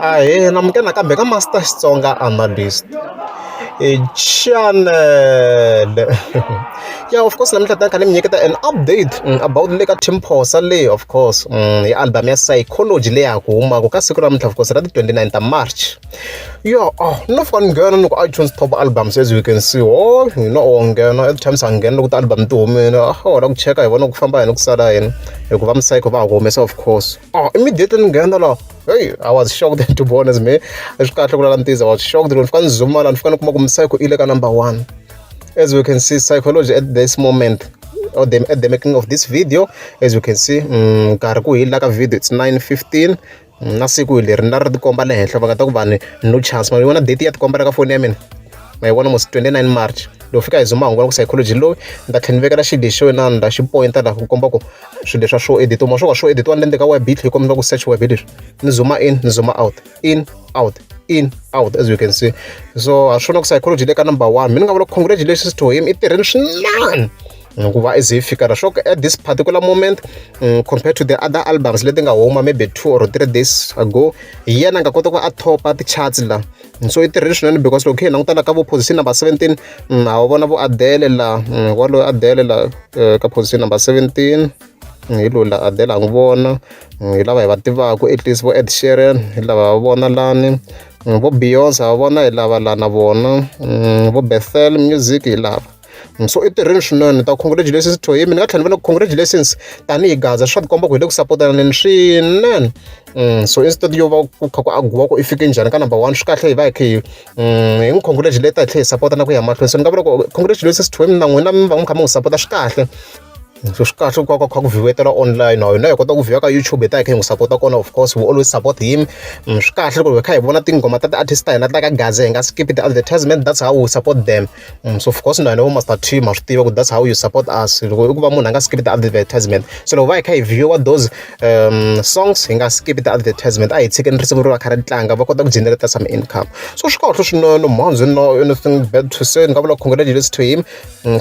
Ahee, namukela nakambe ka Master Xitsonga Analyst channel. Yeah, of course, namuntlha tani kha ni mi nyiketa an update about le ka Timposa leyi, of course, hi album ya Sayicology leyi ya ku humaka ka siku ra namuntlha, of course, ra ti 29 ta March. Yeah, no fika ni nghena loko iTunes top albums, as you can see. You know, nghena at times a nghena loko ti album ti humile, la ku cheka hi vona ku famba yini ku sala yini hikuva Psycho va humesa, of course. Immediately ni nghena la, hey, I was shocked to be honest, me. Leswi kahle ku lalantisa, I was shocked loko ni fika ni zooma la ni fika ni kuma ku Psycho ile ka number 1. As we can see, Sayicology at this moment, or at the making of this video, as you can see, nkarhi ku hila ka video, it's 9:15. Na siku leri na ri tikomba le henhla va nga ta ku vanhu no chance. Ma yi vona date ya tikomba ra ka foni ya mina, ma yi vona mos 29 March. Loko fika hi zooma hi vona ku Sayicology loyi ni ta tlhela ni vekela xilo lexi na ni ta xi pointa laha ku komba ku swilo leswa swo editiwa, ma swo ka swo editiwa ni le ndzeni ka webit hi kombisa ku search webit leswi ni zooma in, ni zooma out, in out, in out, as you can see. So a swona ku Sayicology le ka number 1. Mina ni nga vula congratulations to him, i tirheni swinene ku va ize yi fika la swo at this particular moment, compared to the other albums leti nga huma maybe 2 or 3 days ago, hi yena nga kota ku a topa ti-charts la. So i tirheni swinene because loko hi languta la ka vo position number 17, ha vona vo Adele la, waloyi Adele la ka position number 17, hi loyi la Adele ha n'wi vona, hi lava hi va tivaka at least vo Ed Sheeran hi lava va vona lani, vo Beyonce ha vona hi lava la na vona, vo Bethel Music hi lava. So i tirheni swinene, ta congratulations to him. Ni nga tlhela ni vona congratulations tanihi Gaza, swi tikomba ku hi le ku sapotaneni swinene. So instead yo va ku kha ku agiwa ku i fike njhani ka number 1, swi kahle hi va hi kha hi n'wi congratulate, hi tlhela hi sapotana ku ya mahlweni. So ni nga vula ku congratulations to him, na n'wina mi va mi kha mi n'wi sapota, swi kahle. So swi kahle ku kha ku view-etela online, hina hi kota ku view ka YouTube, hi ta hi kha hi n'wi sapota kona. Of course, we always support him. Swi kahle ku hi kha hi vona tinghoma ta ti-artist ta hina ta ka Gaza, hi nga skip the-advertisement. That's how we support them. So of course na hina vo Master T ma swi tiva ku that's how you support us, loko i ku va munhu a nga skip the-advertisement. So loko va hi kha hi viewa those songs, hi nga skip the-advertisement, a hi tshikeni risimu ri va kha ri tlanga, va kota ku generate some income. So swi kahle swinene, mhanzi no anything bad to say. Ni nga vula congratulations to him,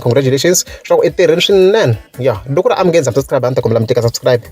congratulations, swa ku i tirheni swinene. Yeah, loko ri amukela subscribe a ni ta kombela mi tika subscribe.